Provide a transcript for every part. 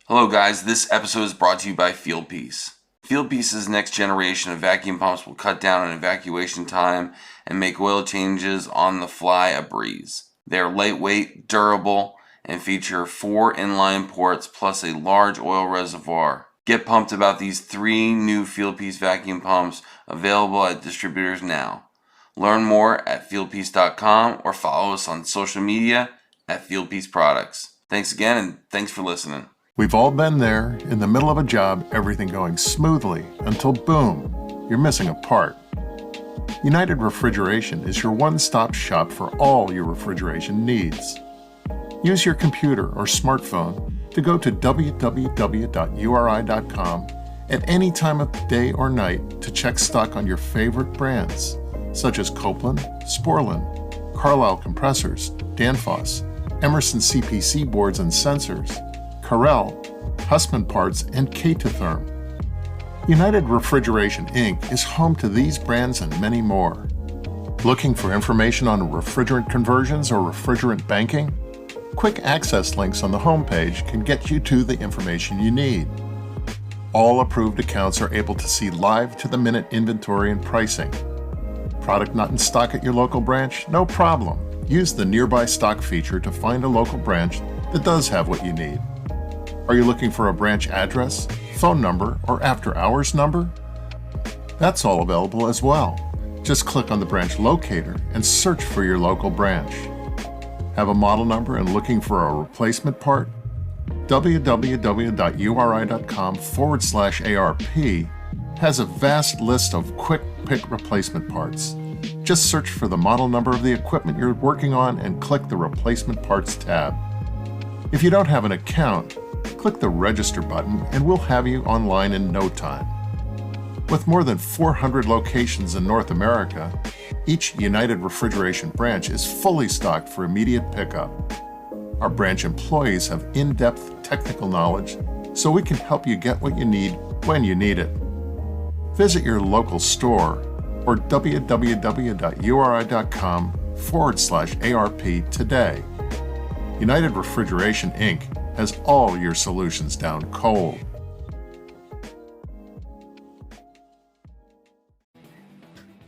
Hello guys, this episode is brought to you by Fieldpiece. Fieldpiece's next generation of vacuum pumps will cut down on evacuation time and make oil changes on the fly a breeze. They are lightweight, durable, and feature 4 inline ports plus a large oil reservoir. Get pumped about these 3 new Fieldpiece vacuum pumps available at distributors now. Learn more at fieldpiece.com or follow us on social media at Fieldpiece Products. Thanks again, and thanks for listening. We've all been there, in the middle of a job, everything going smoothly, until boom, you're missing a part. United Refrigeration is your one-stop shop for all your refrigeration needs. Use your computer or smartphone to go to www.uri.com at any time of the day or night to check stock on your favorite brands, such as Copeland, Sporlan, Carlisle compressors, Danfoss, Emerson CPC boards and sensors, Carrel, Hussmann parts, and K2Therm. United Refrigeration Inc. is home to these brands and many more. Looking for information on refrigerant conversions or refrigerant banking? Quick access links on the homepage can get you to the information you need. All approved accounts are able to see live-to-the-minute inventory and pricing. Product not in stock at your local branch? No problem. Use the Nearby Stock feature to find a local branch that does have what you need. Are you looking for a branch address, phone number, or after-hours number? That's all available as well. Just click on the branch locator and search for your local branch. Have a model number and looking for a replacement part? www.uri.com/ARP has a vast list of quick pick replacement parts. Just search for the model number of the equipment you're working on and click the Replacement Parts tab. If you don't have an account, click the Register button and we'll have you online in no time. With more than 400 locations in North America, each United Refrigeration branch is fully stocked for immediate pickup. Our branch employees have in-depth technical knowledge, so we can help you get what you need when you need it. Visit your local store or www.uri.com/ARP today. United Refrigeration Inc. has all your solutions down cold.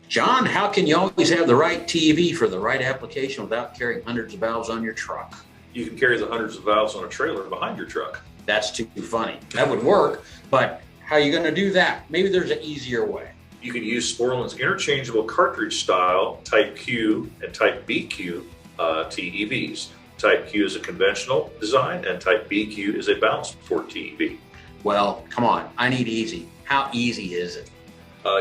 John, how can you always have the right TV for the right application without carrying hundreds of valves on your truck? You can carry the hundreds of valves on a trailer behind your truck. That's too funny. That would work, but how are you going to do that? Maybe there's an easier way. You can use Sporlan's interchangeable cartridge style Type Q and Type BQ TEVs. Type Q is a conventional design and Type BQ is a balanced port TEV. Well, come on, I need easy. How easy is it?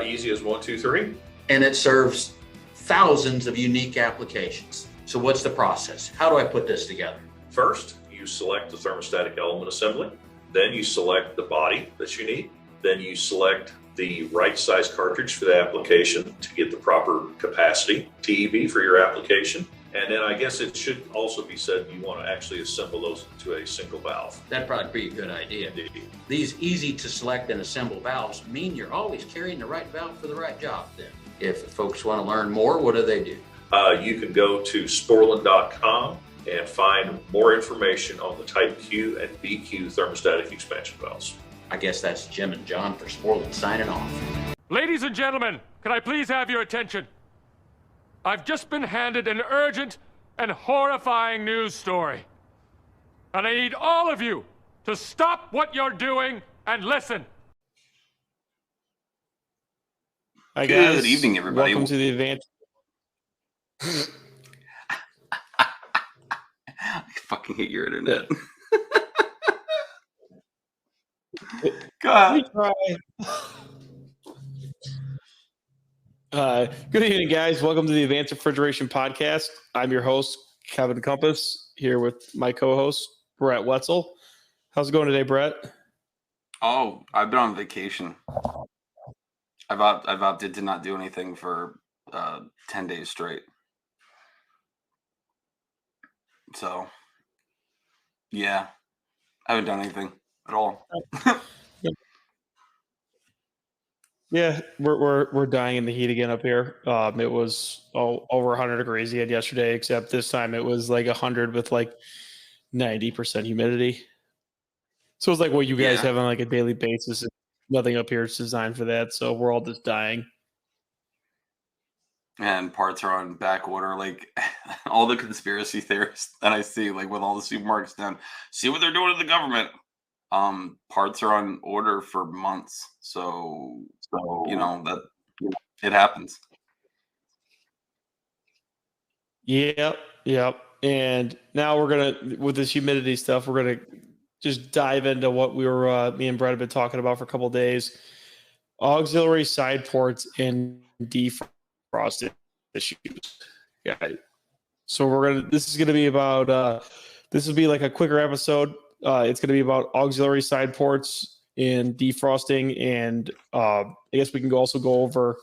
Easy as 1, 2, 3. And it serves thousands of unique applications. So what's the process? How do I put this together? First, you select the thermostatic element assembly. Then you select the body that you need. Then you select the right size cartridge for the application to get the proper capacity TEV for your application. And then I guess it should also be said you want to actually assemble those into a single valve. That'd probably be a good idea. Indeed. These easy to select and assemble valves mean you're always carrying the right valve for the right job then. If folks want to learn more, what do they do? You can go to sporlan.com and find more information on the Type Q and BQ thermostatic expansion valves. I guess that's Jim and John for Sporlan signing off. Ladies and gentlemen, can I please have your attention? I've just been handed an urgent and horrifying news story. And I need all of you to stop what you're doing and listen. Hi guys. Good evening, everybody. Welcome to the event. I fucking hate your internet. God. Good evening, guys. Welcome to the Advanced Refrigeration Podcast. I'm your host, Kevin Compass, here with my co-host, Brett Wetzel. How's it going today, Brett? Oh, I've been on vacation. I've opted to not do anything for 10 days straight. So, yeah, I haven't done anything at all. Yeah, we're dying in the heat again up here. It was over 100 degrees again yesterday, except this time it was like 100 with like 90% humidity. So it's like what you guys Yeah. have on like a daily basis. Nothing up here is designed for that. So we're all just dying. And parts are on back order. Like all the conspiracy theorists that I see, like with all the supermarkets down, see what they're doing to the government. Parts are on order for months. So that it happens. Yep. Yep. And now we're going to, with this humidity stuff, we're going to just dive into what me and Brett have been talking about for a couple of days. Auxiliary side ports and defrost issues. Yeah. So this is going to be about, this will be like a quicker episode. It's going to be about auxiliary side ports and defrosting. And I guess we can also go over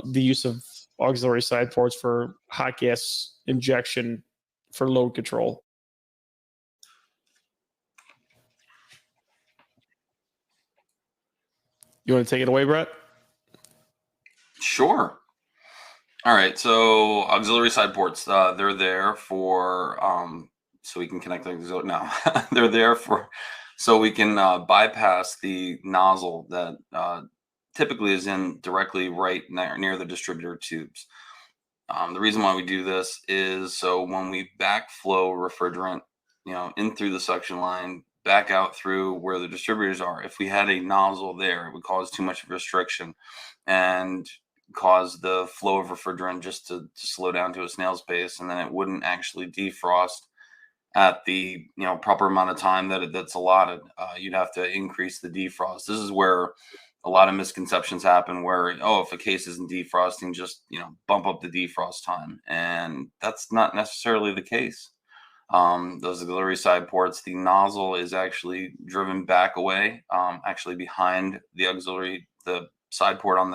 the use of auxiliary side ports for hot gas injection for load control. You want to take it away, Brett? Sure. All right. So auxiliary side ports, they're there for so we can connect the auxiliary. No, they're there for so we can bypass the nozzle that typically is in directly right near the distributor tubes. The reason why we do this is so when we backflow refrigerant, in through the suction line, back out through where the distributors are, if we had a nozzle there, it would cause too much restriction and cause the flow of refrigerant just to slow down to a snail's pace, and then it wouldn't actually defrost at the proper amount of time that's allotted. You'd have to increase the defrost. This is where a lot of misconceptions happen where, if a case isn't defrosting, just bump up the defrost time, and that's not necessarily the case. Those auxiliary side ports, the nozzle is actually driven back away, actually behind the side port on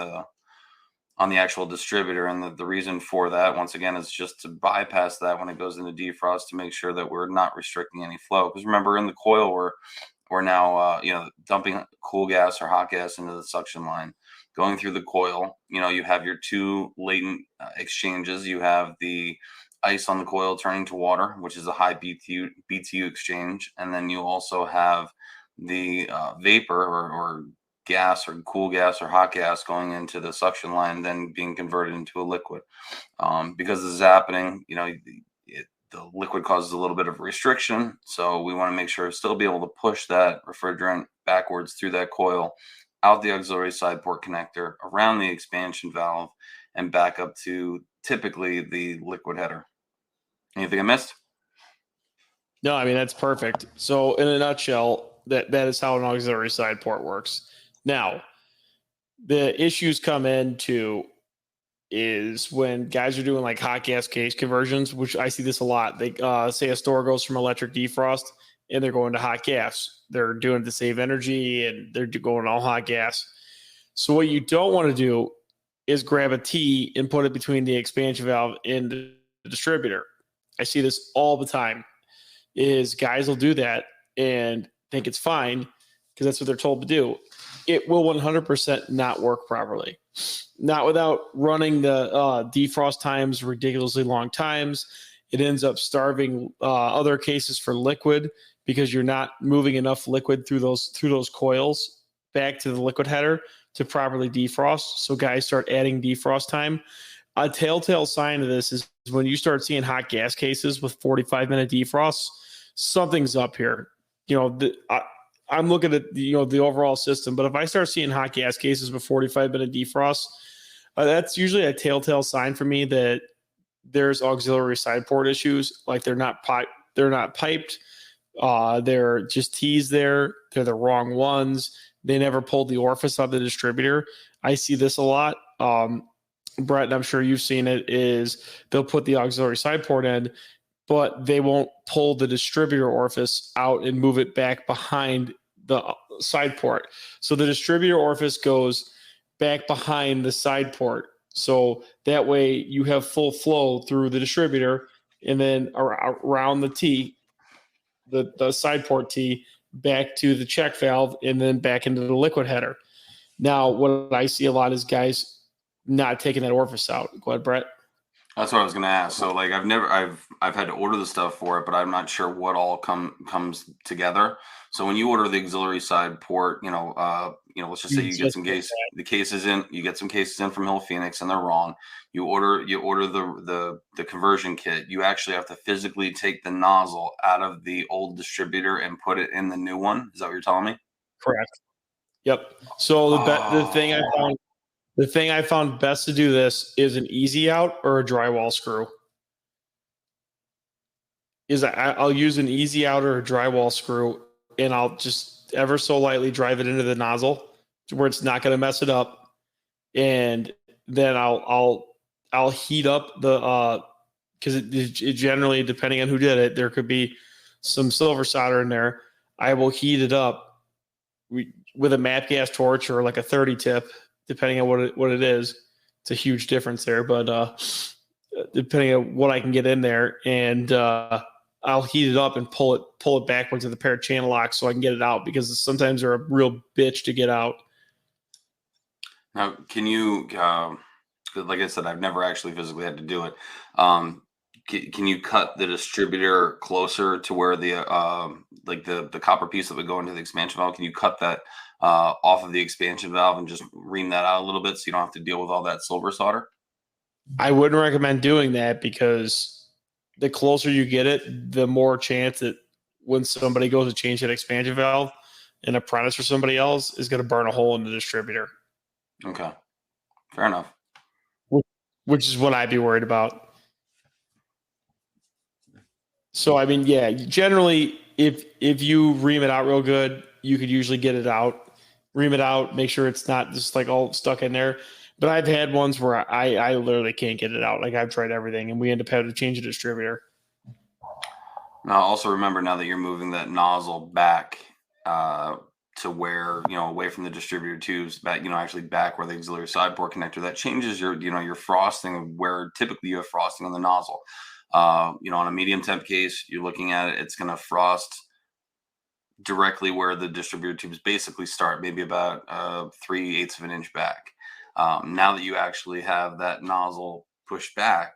the actual distributor. And the reason for that, once again, is just to bypass that when it goes into defrost, to make sure that we're not restricting any flow. Because remember, in the coil, we're now dumping cool gas or hot gas into the suction line, going through the coil. You have your two latent exchanges. You have the ice on the coil turning to water, which is a high BTU exchange, and then you also have the vapor or gas or cool gas or hot gas going into the suction line, then being converted into a liquid. Because this is happening, the liquid causes a little bit of restriction, so we want to make sure still be able to push that refrigerant backwards through that coil, out the auxiliary side port connector, around the expansion valve, and back up to typically the liquid header. Anything I missed? No, I mean, that's perfect. So in a nutshell, that is how an auxiliary side port works. Now, the issues come into is when guys are doing like hot gas case conversions, which I see this a lot. They say a store goes from electric defrost and they're going to hot gas. They're doing it to save energy and they're going all hot gas. So what you don't want to do is grab a T and put it between the expansion valve and the distributor. I see this all the time. Is guys will do that and think it's fine because that's what they're told to do. It will 100% not work properly. Not without running the defrost times ridiculously long times. It ends up starving other cases for liquid because you're not moving enough liquid through those coils back to the liquid header to properly defrost. So guys start adding defrost time. A telltale sign of this is when you start seeing hot gas cases with 45-minute defrosts, something's up here. I'm looking at the overall system, but if I start seeing hot gas cases with 45-minute defrosts, that's usually a telltale sign for me that there's auxiliary side port issues. Like they're not piped. They're just T's there. They're the wrong ones. They never pulled the orifice out of the distributor. I see this a lot. Brett, and I'm sure you've seen it, is they'll put the auxiliary side port in, but they won't pull the distributor orifice out and move it back behind the side port. So the distributor orifice goes back behind the side port. So that way you have full flow through the distributor and then around the T, the side port T, back to the check valve and then back into the liquid header. Now, what I see a lot is guys not taking that orifice out. Go ahead, Brett. That's what I was going to ask. So like I've had to order the stuff for it, but I'm not sure what all comes together. So when you order the auxiliary side port, let's just say you get some cases in, you get some cases in from Hill Phoenix and they're wrong. You order the conversion kit. You actually have to physically take the nozzle out of the old distributor and put it in the new one. Is that what you're telling me? Correct. Yep. So the thing I found best to do this is an easy out or a drywall screw. I'll use an easy out or a drywall screw, and I'll just ever so lightly drive it into the nozzle to where it's not going to mess it up. And then I'll heat up the because it generally, depending on who did it, there could be some silver solder in there. I will heat it up with a MAP gas torch or like a 30 tip, depending on what it is. It's a huge difference there, but depending on what I can get in there, and I'll heat it up and pull it backwards with a pair of channel locks so I can get it out, because sometimes they're a real bitch to get out. Now, can you, like I said, I've never actually physically had to do it. Can you cut the distributor closer to where the copper piece that would go into the expansion valve? Can you cut that off of the expansion valve and just ream that out a little bit so you don't have to deal with all that silver solder? I wouldn't recommend doing that, because the closer you get it, the more chance that when somebody goes to change that expansion valve, an apprentice or somebody else is going to burn a hole in the distributor. Okay. Fair enough. Which is what I'd be worried about. So, I mean, yeah, generally, if you ream it out real good, you could usually get it out, ream it out, make sure it's not just like all stuck in there. But I've had ones where I literally can't get it out. Like, I've tried everything, and we end up having to change the distributor. Now, also remember, now that you're moving that nozzle back to where, away from the distributor tubes, back, actually back where the auxiliary side port connector, that changes your frosting of where typically you have frosting on the nozzle. On a medium temp case, you're looking at it, it's going to frost directly where the distributor tubes basically start, maybe about 3/8 of an inch back. Now that you actually have that nozzle pushed back,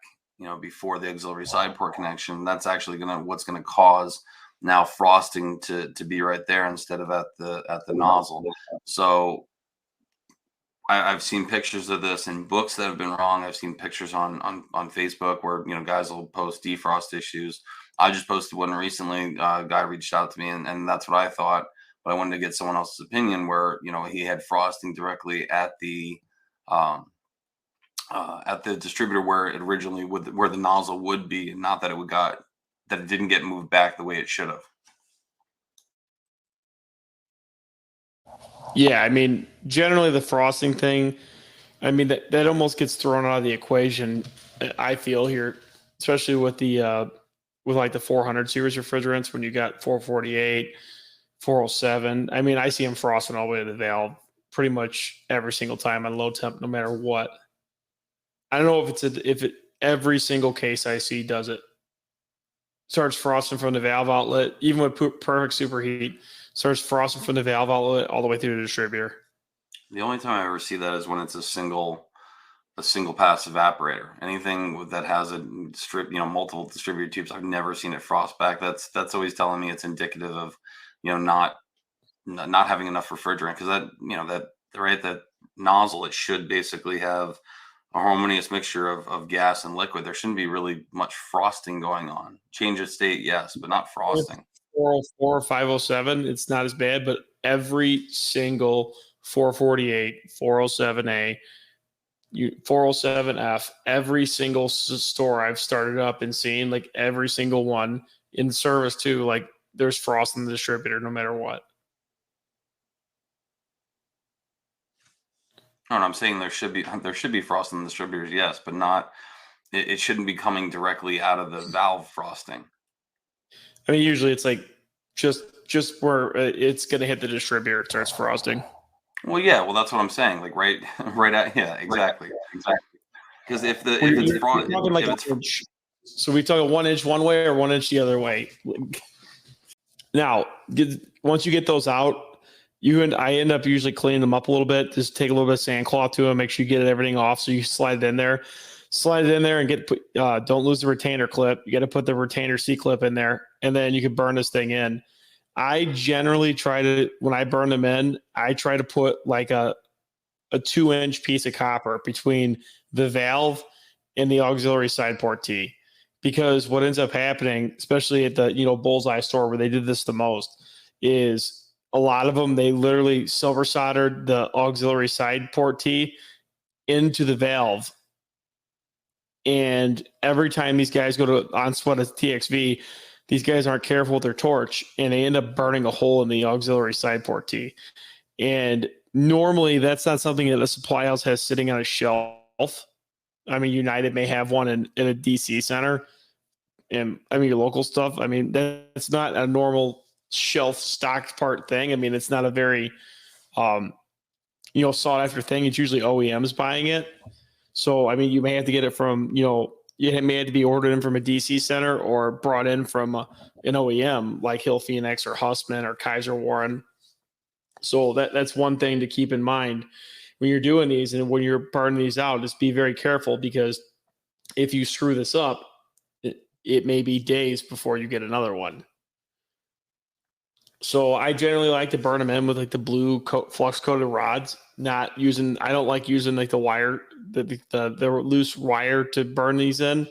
before the auxiliary side port connection, that's actually what's going to cause now frosting to be right there instead of at the nozzle. So I've seen pictures of this in books that have been wrong. I've seen pictures on Facebook where guys will post defrost issues. I just posted one recently. A guy reached out to me, and that's what I thought, but I wanted to get someone else's opinion where he had frosting directly at the distributor where it originally where the nozzle would be, and not that it didn't get moved back the way it should have. Yeah, I mean, generally the frosting thing, I mean, that almost gets thrown out of the equation, I feel, here, especially with the with the 400 series refrigerants, when you got 448, 407. I mean, I see them frosting all the way to the valve pretty much every single time on low temp, no matter what. I don't know if every single case I see does it. Starts frosting from the valve outlet, even with perfect superheat, starts frosting from the valve outlet all the way through the distributor. The only time I ever see that is when it's a single pass evaporator. Anything that has a multiple distributor tubes, I've never seen it frost back. That's always telling me it's indicative of not having enough refrigerant, because that nozzle, it should basically have a harmonious mixture of gas and liquid. There shouldn't be really much frosting going on. Change of state, yes, but not frosting. 404 or 507, it's not as bad, but every single 448, 407A, 407F, every single store I've started up and seen, like every single one in service too, like there's frost in the distributor no matter what. No, I'm saying there should be frost in the distributors, yes, but not. It shouldn't be coming directly out of the valve frosting. I mean, usually it's like just where it's going to hit the distributor, it starts frosting. Well, yeah, that's what I'm saying. Like right at, yeah, exactly. Because if it's frost, so we talk 1 inch one way or 1 inch the other way. Now, once you get those out, I end up usually cleaning them up a little bit. Just take a little bit of sandcloth to them, make sure you get everything off. So you slide it in there and don't lose the retainer clip. You got to put the retainer C clip in there, and then you can burn this thing in. I generally try to, when I burn them in, I try to put like a 2-inch piece of copper between the valve and the auxiliary side port T. Because what ends up happening, especially at the Bullseye store where they did this the most, is a lot of them, they literally silver soldered the auxiliary side port T into the valve. And every time these guys go to on sweat a TXV, these guys aren't careful with their torch, and they end up burning a hole in the auxiliary side port T. And normally that's not something that a supply house has sitting on a shelf. I mean, United may have one in a DC center, and I mean, your local stuff. I mean, that's not a normal shelf stocked part thing. I mean, it's not a very, sought after thing. It's usually OEMs buying it. So, I mean, you may have to get it from, it may have to be ordered in from a DC center or brought in from an OEM like Hill Phoenix or Hussman or Kaiser Warren. So that's one thing to keep in mind when you're doing these, and when you're burning these out, just be very careful, because if you screw this up, it may be days before you get another one. So I generally like to burn them in with like the blue flux coated rods. I don't like using like the wire, the loose wire to burn these in.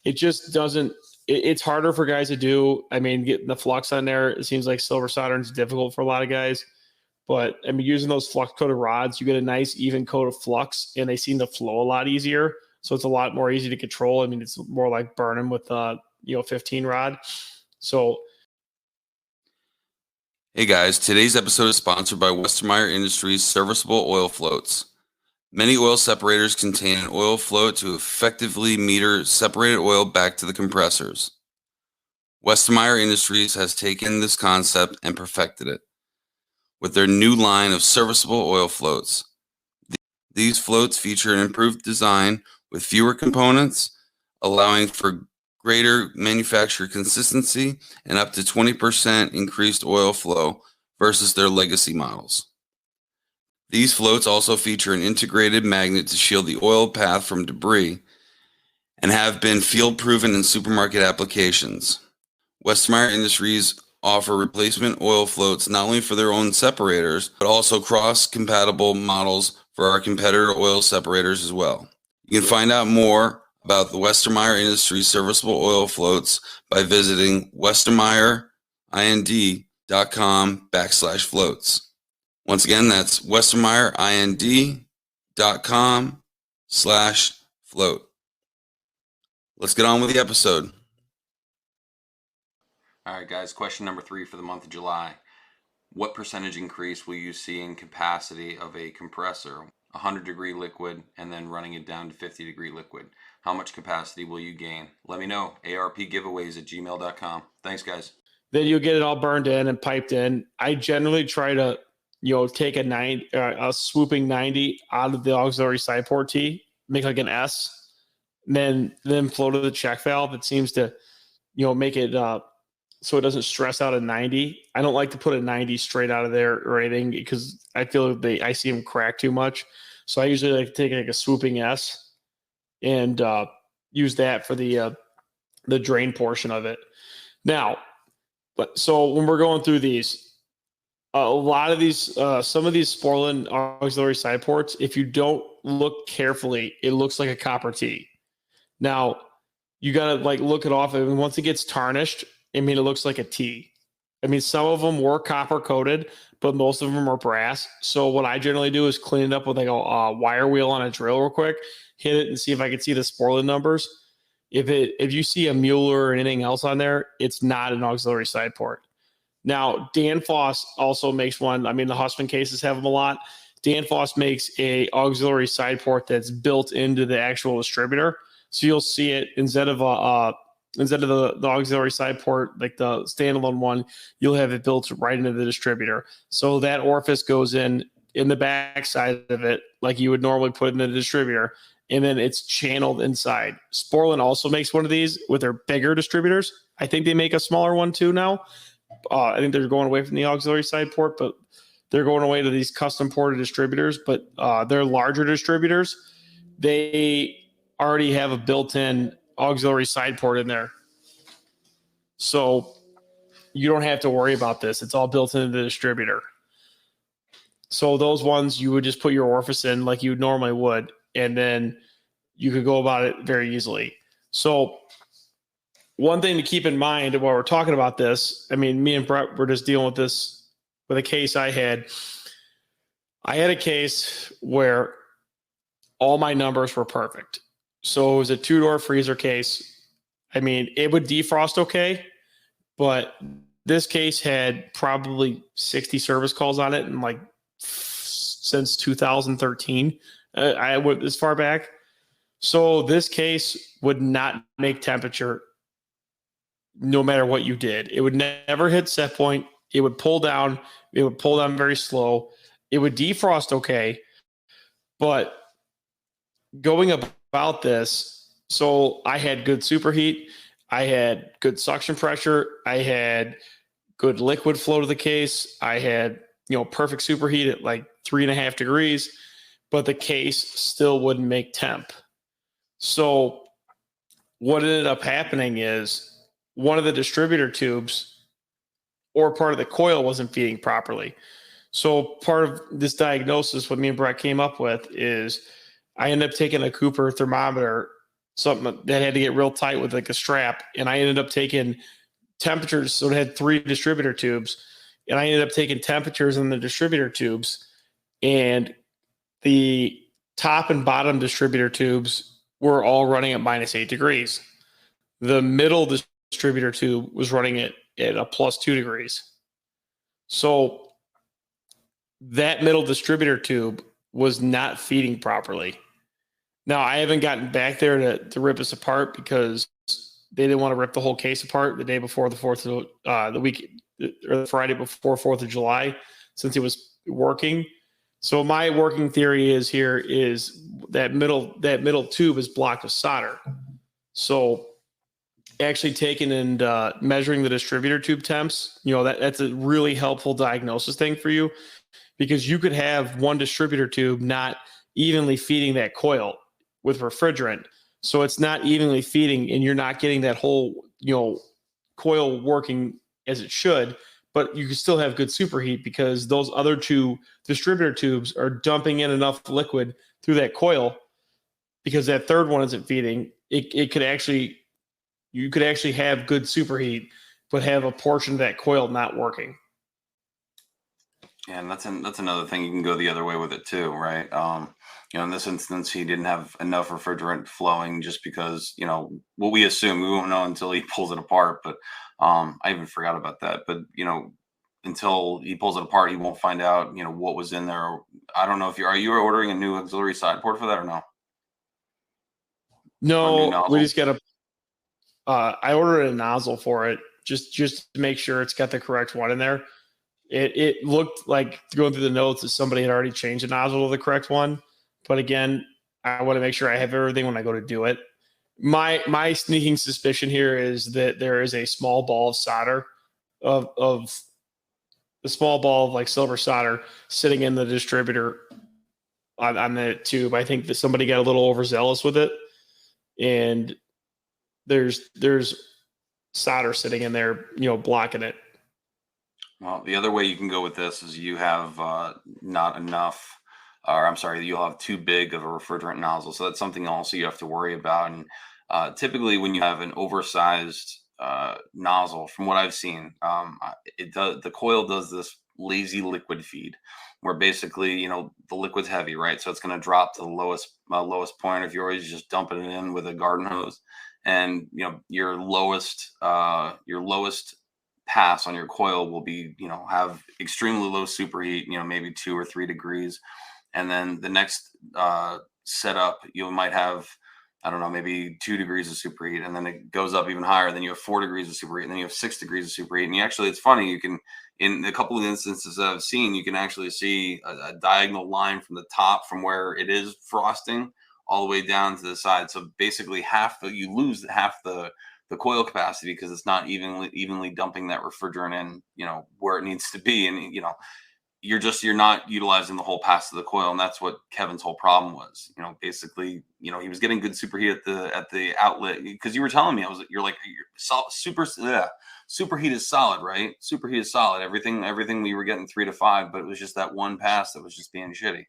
It just doesn't. It's harder for guys to do. I mean, getting the flux on there, it seems like silver soldering is difficult for a lot of guys. But I mean, using those flux coated rods, you get a nice even coat of flux, and they seem to flow a lot easier. So it's a lot more easy to control. I mean, it's more like burning with 15 rod. So. Hey guys, today's episode is sponsored by Westermeyer Industries Serviceable Oil Floats. Many oil separators contain an oil float to effectively meter separated oil back to the compressors. Westermeyer Industries has taken this concept and perfected it with their new line of serviceable oil floats. These floats feature an improved design with fewer components, allowing for greater manufacturer consistency and up to 20% increased oil flow versus their legacy models. These floats also feature an integrated magnet to shield the oil path from debris and have been field proven in supermarket applications. Westermeyer Industries offer replacement oil floats not only for their own separators, but also cross-compatible models for our competitor oil separators as well. You can find out more about the Westermeyer Industries serviceable oil floats by visiting westermeyerind.com/floats. Once again, that's westermeyerind.com/float. Let's get on with the episode. All right, guys, question number 3 for the month of July. What percentage increase will you see in capacity of a compressor, 100-degree liquid, and then running it down to 50-degree liquid? How much capacity will you gain? Let me know. arpgiveaways@gmail.com. Thanks, guys. Then you'll get it all burned in and piped in. I generally try to, take a swooping 90 out of the auxiliary side port T, make like an S, and then flow to the check valve. It seems to, make it so it doesn't stress out a 90. I don't like to put a 90 straight out of there or anything, because I feel I see them crack too much. So I usually like to take like a swooping S and use that for the drain portion of it. Now, so when we're going through these, a lot of these, some of these Sporlan auxiliary side ports, if you don't look carefully, it looks like a copper T. Now, you got to look it off. And once it gets tarnished, it looks like a T. Some of them were copper coated, but most of them are brass. So what I generally do is clean it up with a wire wheel on a drill real quick, hit it and see if I can see the Sporlan numbers. If you see a Mueller or anything else on there, it's not an auxiliary side port. Now, Danfoss also makes one. The Hussman cases have them a lot. Danfoss makes a auxiliary side port that's built into the actual distributor. So you'll see it instead of the auxiliary side port, like the standalone one, you'll have it built right into the distributor. So that orifice goes in the back side of it, like you would normally put in the distributor, and then it's channeled inside. Sporlan also makes one of these with their bigger distributors. I think they make a smaller one too now. I think they're going away from the auxiliary side port, but they're going away to these custom ported distributors. But they're larger distributors. They already have a built-in auxiliary side port in there. So you don't have to worry about this. It's all built into the distributor. So those ones, you would just put your orifice in like you normally would, and then you could go about it very easily. So one thing to keep in mind while we're talking about this, I mean, me and Brett were just dealing with this with a case I had. I had a case where all my numbers were perfect. So it was a 2-door freezer case. I mean, it would defrost okay, but this case had probably 60 service calls on it, and like since 2013, I went this far back. So this case would not make temperature no matter what you did. It would never hit set point. It would pull down. It would pull down very slow. It would defrost okay. But going about this, so I had good superheat. I had good suction pressure. I had good liquid flow to the case. I had, perfect superheat at like 3.5 degrees, but the case still wouldn't make temp. So what ended up happening is one of the distributor tubes or part of the coil wasn't feeding properly. So part of this diagnosis, what me and Brett came up with, is I ended up taking a Cooper thermometer, something that had to get real tight with like a strap, and I ended up taking temperatures. So it had 3 distributor tubes, and I ended up taking temperatures in the distributor tubes, and the top and bottom distributor tubes were all running at -8 degrees. The middle distributor tube was running at a +2 degrees. So that middle distributor tube was not feeding properly. Now, I haven't gotten back there to rip this apart because they didn't want to rip the whole case apart the day before the Friday before 4th of July, since it was working. So my working theory is that middle tube is blocked with solder. So actually taking and measuring the distributor tube temps, that's a really helpful diagnosis thing for you, because you could have one distributor tube not evenly feeding that coil with refrigerant. So it's not evenly feeding, and you're not getting that whole, coil working as it should, but you can still have good superheat because those other 2 distributor tubes are dumping in enough liquid through that coil, because that third one isn't feeding. You could actually have good superheat, but have a portion of that coil not working. Yeah, and that's another thing. You can go the other way with it too, right? In this instance, he didn't have enough refrigerant flowing, just because, what we assume, we won't know until he pulls it apart. But I even forgot about that. But until he pulls it apart, he won't find out, what was in there. I don't know if are you ordering a new auxiliary side port for that or no? No, we just got to. I ordered a nozzle for it just to make sure it's got the correct one in there. It looked like, going through the notes, that somebody had already changed the nozzle to the correct one. But again, I want to make sure I have everything when I go to do it. My sneaking suspicion here is that there is a small ball of solder of a small ball of like silver solder sitting in the distributor on the tube. I think that somebody got a little overzealous with it, and there's solder sitting in there, blocking it. Well, the other way you can go with this is you have not enough, or I'm sorry, you'll have too big of a refrigerant nozzle. So that's something also you have to worry about. And typically, when you have an oversized nozzle, from what I've seen, the coil does this lazy liquid feed, where basically, the liquid's heavy, right? So it's going to drop to the lowest point if you're always just dumping it in with a garden hose, and your lowest pass on your coil will be, have extremely low superheat, maybe 2 or 3 degrees. And then the next setup, you might have, I don't know, maybe 2 degrees of superheat, and then it goes up even higher. Then you have 4 degrees of superheat, and then you have 6 degrees of superheat. And it's funny, you can, in a couple of instances that I've seen, you can actually see a diagonal line from the top, from where it is frosting, all the way down to the side. So basically you lose half the coil capacity, because it's not evenly dumping that refrigerant in, where it needs to be. And, you're not utilizing the whole pass of the coil, and that's what Kevin's whole problem was. Basically, he was getting good superheat at the outlet, because you were telling me you're like superheat is solid, right? Superheat is solid. Everything we were getting 3 to 5, but it was just that one pass that was just being shitty.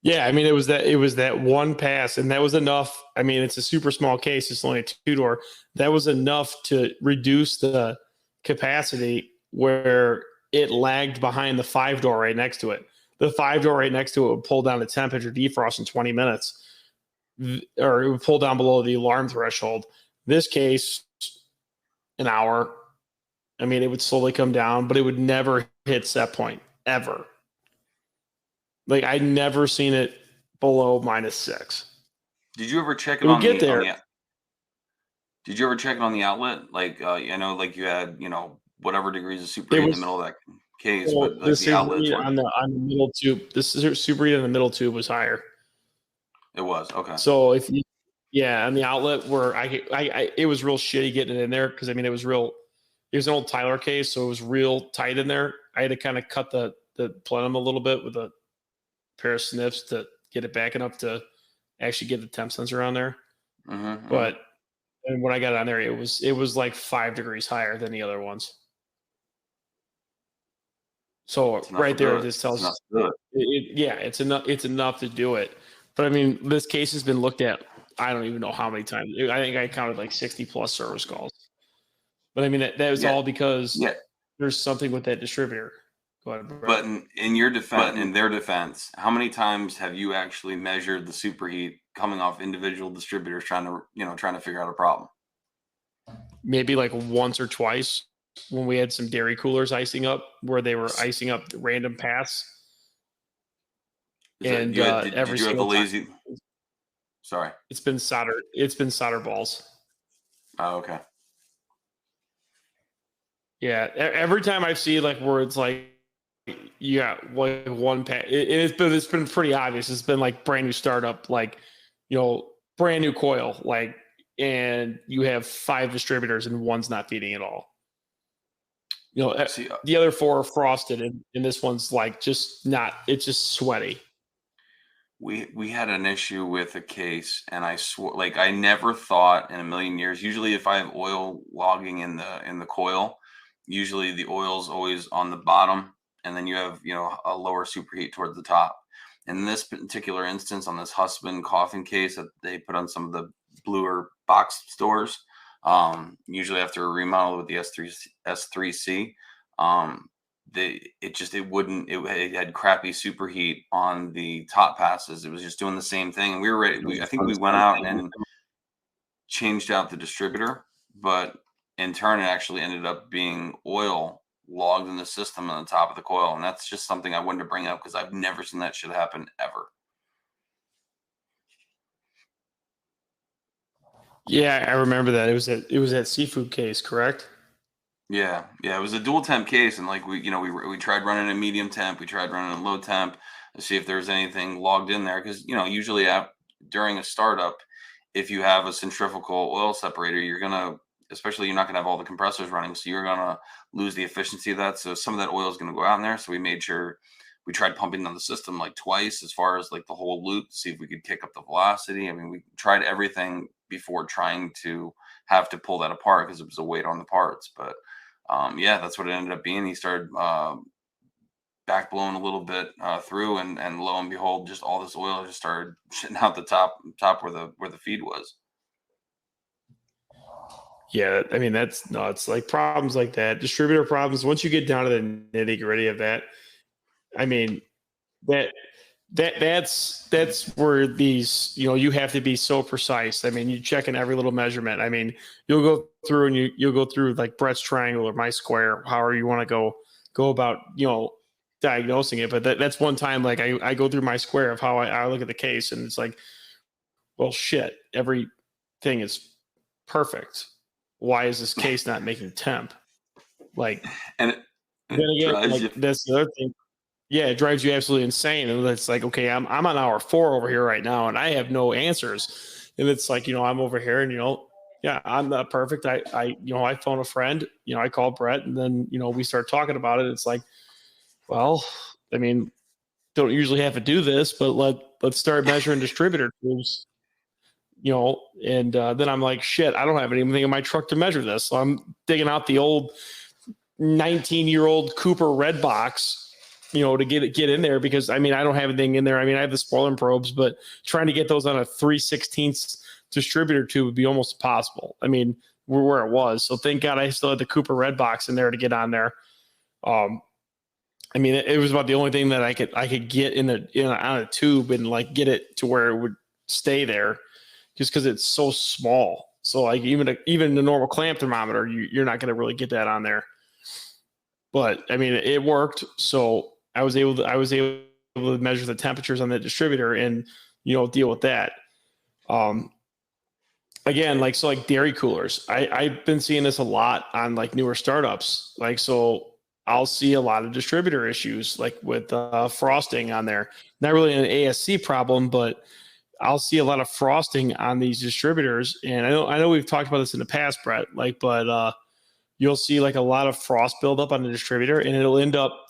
Yeah, I mean, it was that one pass, and that was enough. I mean, it's a super small case. It's only a 2-door. That was enough to reduce the capacity where it lagged behind the 5-door right next to it. The 5-door right next to it would pull down the temperature defrost in 20 minutes, or it would pull down below the alarm threshold. This case, an hour. I mean, it would slowly come down, but it would never hit set point, ever. Like, I'd never seen it below -6. Did you ever check it It would on get the there. Did you ever check it on the outlet? Like, I know, like you had, whatever degrees of superheat in the middle of that case, Well, but the like the outlets superheat were. on the middle tube, the superheat on the middle tube was higher. It was okay. So on the outlet where it was real shitty getting it in there, because I mean, it was an old Tyler case, so it was real tight in there. I had to kind of cut the plenum a little bit with a pair of snips to get it back enough to actually get the temp sensor on there. Mm-hmm. But and when I got it on there, it was like 5 degrees higher than the other ones. So right there, this tells us, it's enough. It's enough to do it. But I mean, this case has been looked at, I don't even know how many times. I think I counted like 60 plus service calls. But I mean, that was all because there's something with that distributor. Go ahead, Brett. But in your defense, in their defense, how many times have you actually measured the superheat coming off individual distributors trying to figure out a problem? Maybe like once or twice when we had some dairy coolers icing up, where they were icing up the random pass. Did you have the lazy? Sorry, it's been solder balls. Oh, okay. Yeah, every time I see like where it's like, like one pass, it's been pretty obvious. It's been like brand new startup, like brand new coil, like, and you have 5 distributors and one's not feeding at all. The other 4 are frosted, and this one's like just not. It's just sweaty. We had an issue with a case, and I swore, like, I never thought in a million years. Usually, if I have oil logging in the coil, usually the oil's always on the bottom, and then you have a lower superheat towards the top. In this particular instance, on this Husband coffin case that they put on some of the bluer box stores, usually after a remodel with the S3C, it had crappy superheat on the top passes. It was just doing the same thing, and we were ready. I think we went out and changed out the distributor, but in turn, it actually ended up being oil logged in the system on the top of the coil, and that's just something I wanted to bring up because I've never seen that shit happen ever. Yeah, I remember that. It was that seafood case, correct? Yeah, it was a dual temp case, and like we tried running a medium temp, we tried running a low temp to see if there was anything logged in there, because usually during a startup, if you have a centrifugal oil separator, you're not gonna have all the compressors running, so you're gonna lose the efficiency of that. So some of that oil is gonna go out in there. So we made sure we tried pumping on the system like twice, as far as like the whole loop, to see if we could kick up the velocity. I mean, we tried everything before trying to have to pull that apart because it was a weight on the parts. But that's what it ended up being. He started back blowing a little bit through, and lo and behold, just all this oil just started shitting out the top where the feed was. Yeah, I mean, that's nuts. Like, problems like that, distributor problems, once you get down to the nitty gritty of that, I mean, that's where these, you have to be so precise. I mean, you're checking every little measurement. I mean, you'll go through and you'll go through like Brett's triangle or my square, however you want to go about, diagnosing it. But that's one time, like I go through my square of how I look at the case, and it's like, well, shit, everything is perfect. Why is this case not making temp? Like, and then again, that's the other thing. Yeah, it drives you absolutely insane. And it's like, okay, I'm on hour 4 over here right now, and I have no answers. And it's like, I'm over here, and I'm not perfect. I phone a friend, I call Brett, and then we start talking about it. It's like, Well, I mean, don't usually have to do this, but let's start measuring distributor tubes, and then I'm like, shit, I don't have anything in my truck to measure this. So I'm digging out the old 19-year-old Cooper red box, to get in there, because I mean, I don't have anything in there. I mean, I have the spoiler probes, but trying to get those on a 3/16 distributor tube would be almost impossible. I mean, we're where it was. So thank God I still had the Cooper red box in there to get on there. I mean, it was about the only thing that I could get on a tube and like get it to where it would stay there, just because it's so small. So like even the normal clamp thermometer, you're not going to really get that on there. But I mean, it worked. So I was able to measure the temperatures on the distributor and deal with that. Again, like dairy coolers. I've been seeing this a lot on like newer startups. Like, so I'll see a lot of distributor issues, like with frosting on there. Not really an ASC problem, but I'll see a lot of frosting on these distributors. And I know we've talked about this in the past, Brett. But you'll see like a lot of frost buildup on the distributor, and it'll end up.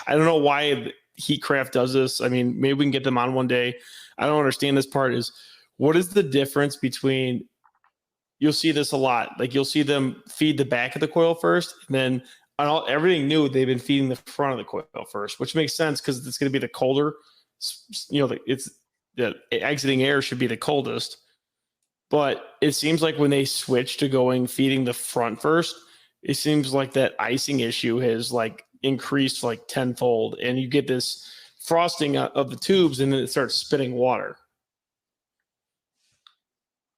I don't know why Heatcraft does this. I mean, maybe we can get them on one day. I don't understand this part. Is what is the difference between? You'll see this a lot. Like you'll see them feed the back of the coil first, and then on everything new, they've been feeding the front of the coil first, which makes sense because it's going to be the colder. It's the exiting air should be the coldest. But it seems like when they switch to feeding the front first, it seems like that icing issue has like increased like tenfold, and you get this frosting of the tubes, and then it starts spitting water.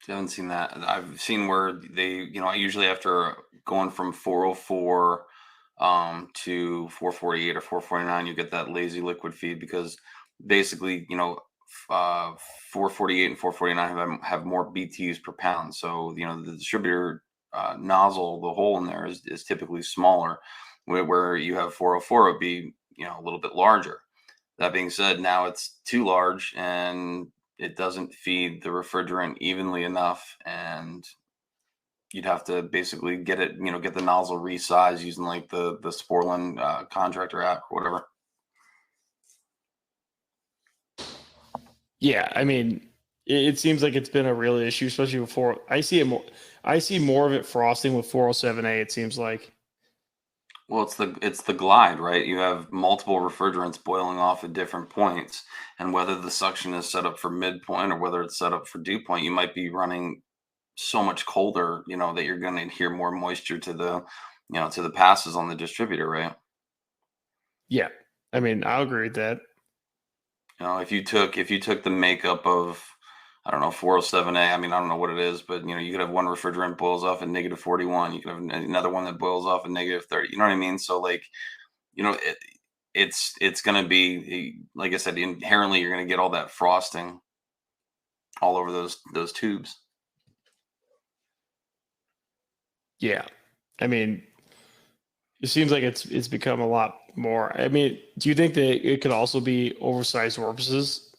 I haven't seen that. I've seen where they, usually after going from 404 to 448 or 449, you get that lazy liquid feed, because basically, 448 and 449 have more BTUs per pound. So, the distributor nozzle, the hole in there is typically smaller, where you have 404 would be, a little bit larger. That being said, now it's too large and it doesn't feed the refrigerant evenly enough, and you'd have to basically get the nozzle resized using like the Sporlan contractor app or whatever. Yeah, I mean, it seems like it's been a real issue, especially before. I see more of it frosting with 407A. It seems like. Well, it's the glide, right? You have multiple refrigerants boiling off at different points, and whether the suction is set up for midpoint or whether it's set up for dew point, you might be running so much colder, that you're going to adhere more moisture to the passes on the distributor, right? Yeah, I mean, I'll agree with that. If you took the makeup of, I don't know, 407A, I mean, I don't know what it is, but you could have one refrigerant boils off at -41. You could have another one that boils off at -30. You know what I mean? So like, it's going to be, like I said, inherently you're going to get all that frosting all over those tubes. Yeah, I mean, it seems like it's become a lot more. I mean, do you think that it could also be oversized orifices?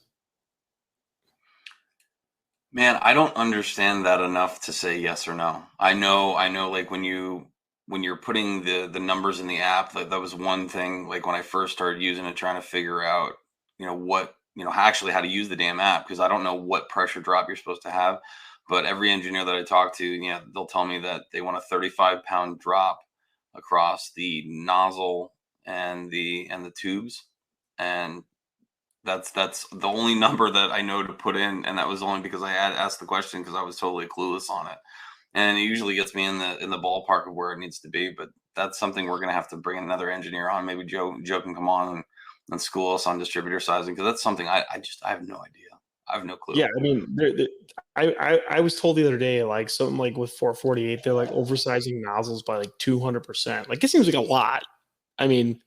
Man, I don't understand that enough to say yes or no. I know, like when you're putting the numbers in the app, like that was one thing, like when I first started using it, trying to figure out, how to use the damn app, because I don't know what pressure drop you're supposed to have. But every engineer that I talk to, they'll tell me that they want a 35-pound drop across the nozzle and the tubes, and that's the only number that I know to put in, and that was only because I had asked the question because I was totally clueless on it. And it usually gets me in the ballpark of where it needs to be. But that's something we're gonna have to bring another engineer on. Maybe Joe can come on and school us on distributor sizing, because that's something I have no idea. I have no clue. Yeah, I mean, I was told the other day, like something like with 448, they're like oversizing nozzles by like 200%. Like it seems like a lot. I mean,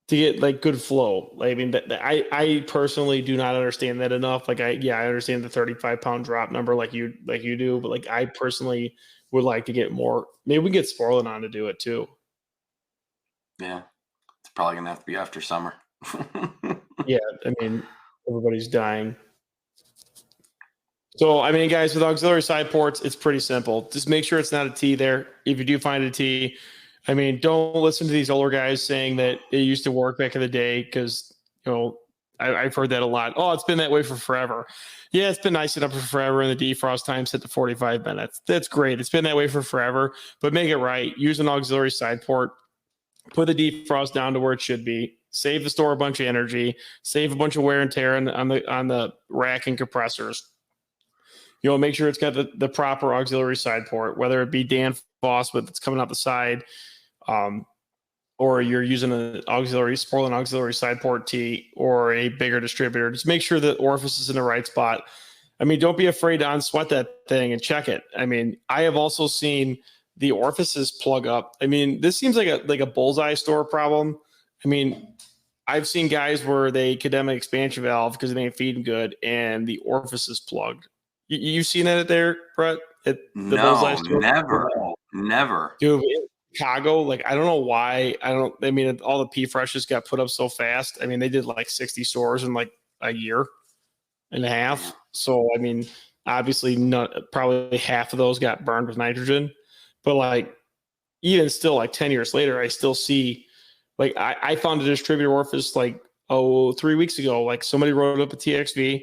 to get like good flow. Like, I mean, I personally do not understand that enough. Like I understand the 35-pound drop number like you do, but like I personally would like to get more. Maybe we can get Sporlan on to do it too. Yeah, it's probably gonna have to be after summer. Yeah, I mean, everybody's dying. So, I mean, guys, with auxiliary side ports, it's pretty simple. Just make sure it's not a T there. If you do find a T, I mean, don't listen to these older guys saying that it used to work back in the day because, I've heard that a lot. Oh, it's been that way for forever. Yeah, it's been icing up for forever, and the defrost time set to 45 minutes. That's great. It's been that way for forever, but make it right. Use an auxiliary side port. Put the defrost down to where it should be. Save the store a bunch of energy. Save a bunch of wear and tear on the rack and compressors. Make sure it's got the proper auxiliary side port, whether it be Danfoss that's coming out the side, or you're using an Sporlan auxiliary side port T or a bigger distributor. Just make sure the orifice is in the right spot. I mean, don't be afraid to unsweat that thing and check it. I mean, I have also seen the orifices plug up. I mean, this seems like a bullseye store problem. I mean, I've seen guys where they condemn an expansion valve because it ain't feeding good and the orifice is plugged. You've seen that there, Brett? No, never. Dude, in Chicago, I don't know why. All the P-Freshes got put up so fast. I mean, they did 60 stores in a year and a half. So, I mean, obviously probably half of those got burned with nitrogen. But even still, 10 years later, I still see, I found a distributor orifice 3 weeks ago. Somebody wrote up a TXV.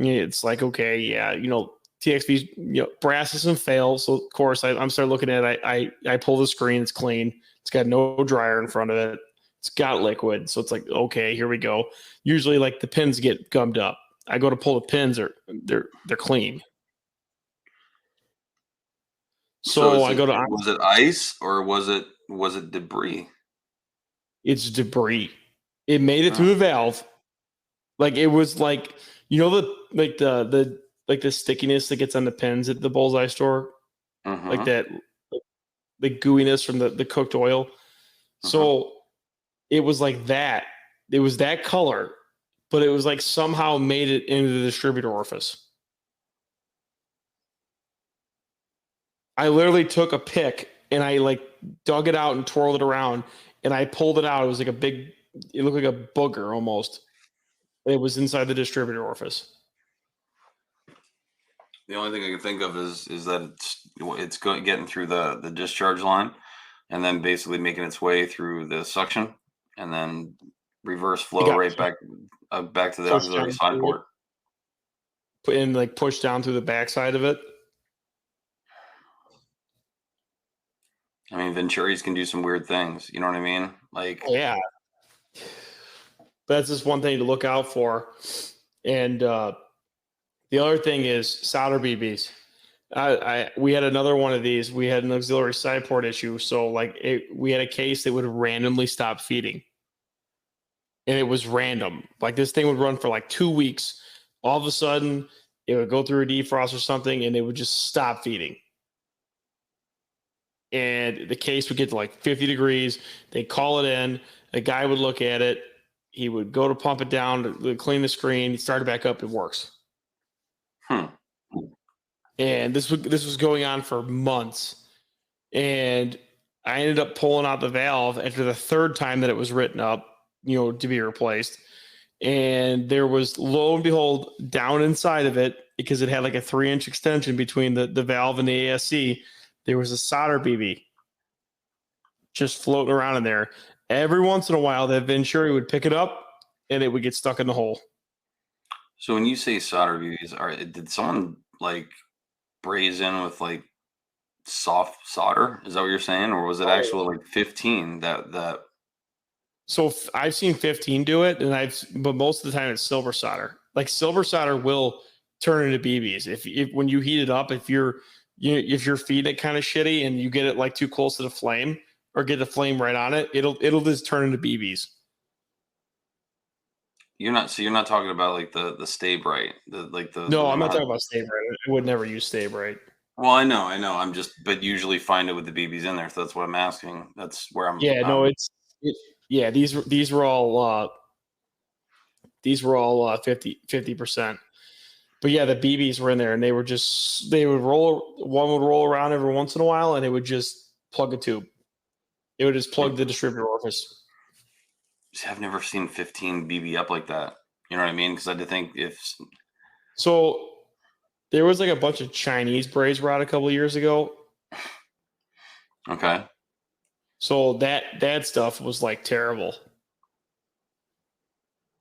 It's okay, yeah, TXV's, brass doesn't fail. So of course I'm starting looking at it. I pull the screen, it's clean. It's got no dryer in front of it. It's got liquid. So it's okay, here we go. Usually the pins get gummed up. I go to pull the pins, they're clean. So I go to. Was it ice or was it debris? It's debris. It made it through the valve. It was the stickiness that gets on the pins at the Bullseye store, that the gooiness from the cooked oil. So it was that. It was that color, but it was somehow made it into the distributor orifice. I literally took a pick and I dug it out and twirled it around and I pulled it out. It was it looked like a booger almost. It was inside the distributor orifice. The only thing I can think of is that it's getting through the discharge line and then basically making its way through the suction and then reverse flow right back to the auxiliary side port. And push down through the backside of it. I mean, Venturis can do some weird things. You know what I mean? Yeah. That's just one thing to look out for. And the other thing is solder BBs. We had another one of these. We had an auxiliary side port issue. So we had a case that would randomly stop feeding. And it was random. This thing would run for 2 weeks. All of a sudden, it would go through a defrost or something, and it would just stop feeding. And the case would get to 50 degrees. They'd call it in. A guy would look at it. He would go to pump it down to clean the screen. He started back up. It works. And this was going on for months. And I ended up pulling out the valve after the third time that it was written up, to be replaced. And there was, lo and behold, down inside of it, because it had a 3-inch extension between the valve and the ASC, there was a solder BB just floating around in there. Every once in a while, that Venturi would pick it up and it would get stuck in the hole. So when you say solder BBs, did someone braze in with soft solder? Is that what you're saying, or was it actual 15 that? So I've seen 15 do it, but most of the time it's silver solder. Silver solder will turn into BBs if when you heat it up. If you're feeding it kind of shitty and you get it too close to the flame or get the flame right on it, it'll just turn into BBs. You're not talking about the Stay Bright, No, I'm not talking about Stay Bright. I would never use Stay Bright. Well, I know. But usually find it with the BBs in there. So that's what I'm asking. That's where I'm. Yeah, no, these were all 50%. But yeah, the BBs were in there, and one would roll around every once in a while, and it would just plug a tube. It would just plug the distributor orifice. See, I've never seen 15 BB up like that. You know what I mean? Because I had to think So there was a bunch of Chinese braze rod a couple of years ago. Okay. So that stuff was like terrible.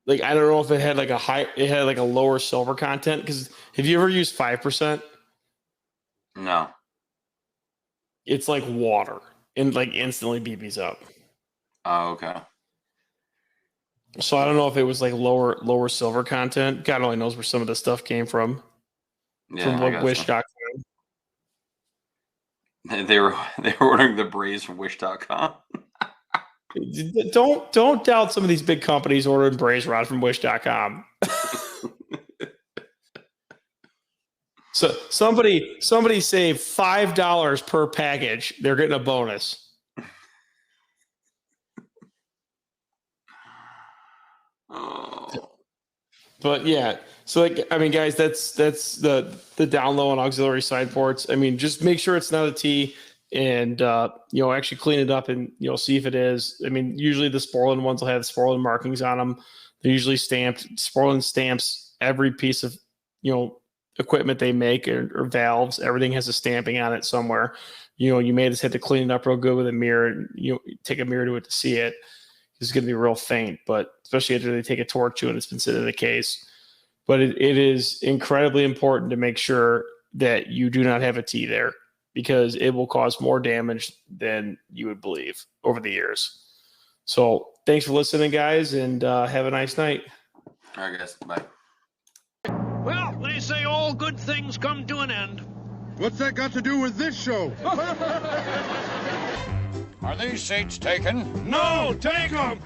Like, I don't know if it had like a lower silver content. Because have you ever used 5%? No. It's like water and like instantly BBs up. Oh, okay. So I don't know if it was like lower silver content. God only knows where some of this stuff came from. Yeah, From I like gotcha. Wish.com. They were ordering the braise from Wish.com. Don't doubt some of these big companies ordering braise rod from Wish.com. So somebody saved $5 per package. They're getting a bonus. Oh. But yeah, so like, I mean, guys, that's the down low and auxiliary side ports. I mean, just make sure it's not a T, and actually clean it up and see if it is. I mean, usually the Sporlan ones will have Sporlan markings on them. They're usually stamped. Sporlan stamps every piece of equipment they make or valves. Everything has a stamping on it somewhere. You may just have to clean it up real good with a mirror. And, take a mirror to it to see it. It's going to be real faint, but especially after they take a torch to it, it's been sitting in the case. But it is incredibly important to make sure that you do not have a T there, because it will cause more damage than you would believe over the years. So thanks for listening, guys, and have a nice night. All right, guys. Bye. Well, they say all good things come to an end. What's that got to do with this show? Are these seats taken? No, take them!